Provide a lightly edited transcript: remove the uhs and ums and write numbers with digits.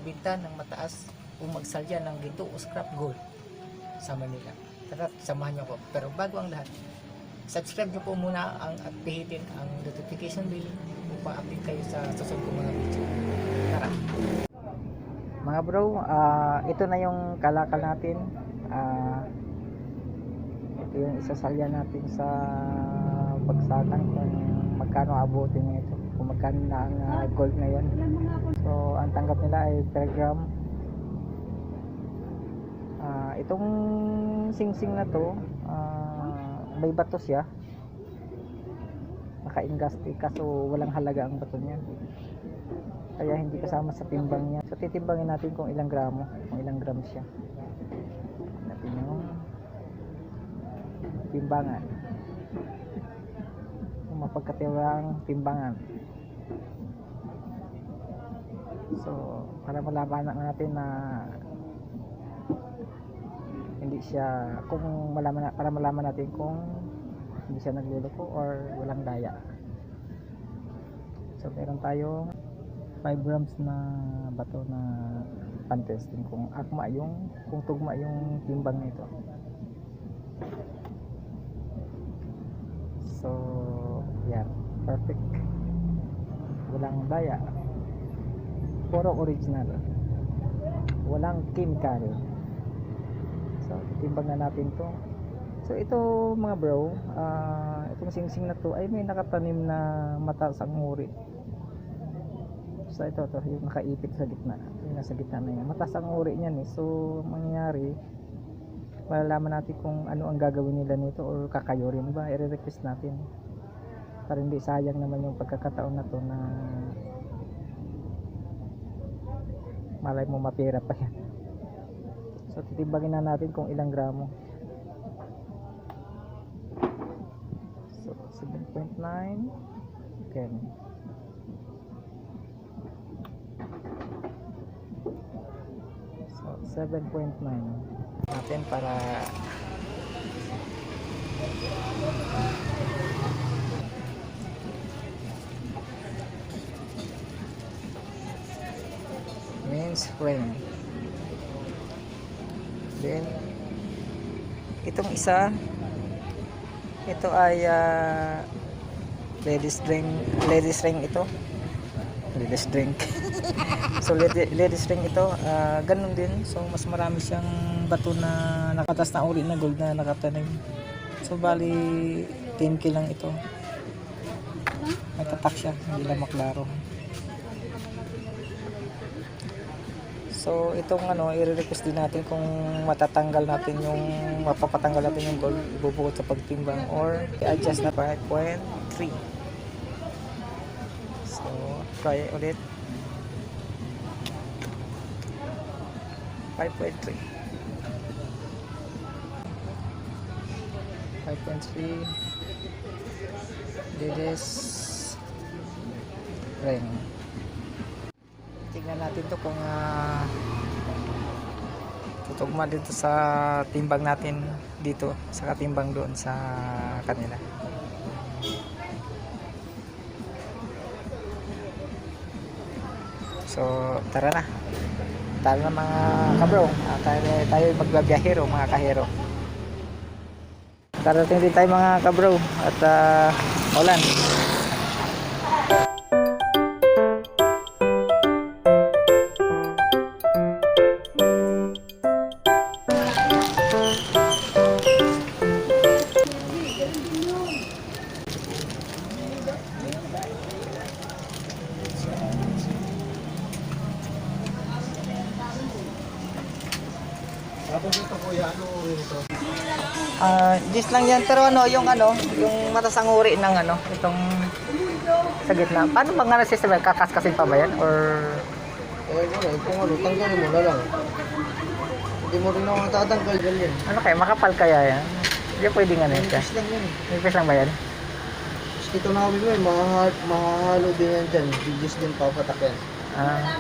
magbenta ng mataas o magsalya ng ginto o scrap gold sa Manila. Tara, samahan niyo ko. Pero bago ang lahat, subscribe niyo po muna at pihitin ang notification bell upang update kayo sa susunod kong mga video. Tara! Mga bro, ito na yung kalakal natin. Ito yung isasalya natin sa bagsakan kung magkano abutin nyo ito, kung magkano na ang gold ngayon. So ang tanggap nila ay per gram. Itong singsing na to, may bato siya, naka-ingasti, kaso walang halaga ang bato niya, kaya hindi kasama sa timbang niya. So titimbangin natin kung ilang gramo, kung ilang gram siya. Natin yung timbangan, kung mapagkatiwang timbangan. So para malaman natin na hindi siya, para malaman natin kung hindi siya nagluloko or walang daya. So meron tayong 5 grams na bato na pan-testing kung tugma yung timbang nito. So yan, perfect, walang daya, puro original, walang chemical. So titimbang na natin to. So ito mga bro, itong singsing na to ay may nakatanim na mataas ang uri. So ito yung nakaipit sa gitna, yung nasa gitna na yan, mataas ang uri niyan eh. So mangyayari, malalaman natin kung ano ang gagawin nila nito or kakayurin ba, i-request natin para hindi sayang naman yung pagkakataon na to na malay mo mapira pa yan. So titimbangin na natin kung ilang gramo. So 7.9, okay. So 7.9 natin para mainspring. Then itong isa, ito ay ladies drink ito, ladies drink. So ladies drink ito, ganun din. So mas marami siyang bato na nakatas na uri na gold na nakatanim. So bali 10k lang ito, nagtatak siya, hindi lang maklaro. So itong i-request din natin kung mapapatanggal natin yung gold, bubukod sa pagtimbang or i-adjust na 5.3. So try ulit 5.3. 5.3 Ladies ring. Tingnan natin to kung tutugma dito sa timbang natin dito sa katimbang doon sa kanila. So tara na mga kabro, tayo magbabiyahero mga kahero. Darating din tayo mga kabro at ulan. Just lang yan, pero yung matasang uri ng itong sa gitna. Paano bang system? Kakaskasin pa ba yan? Or Kung tanggalin mo na lang. Hindi mo rin ako tatanggal yan. ano kaya, makapal kaya yan? Hindi pwede nga nito. Nipis lang yan. Nipis lang ba yan? Ito na kami mo, mahahalo din yan dyan. Bigis din papatak yan. Ah.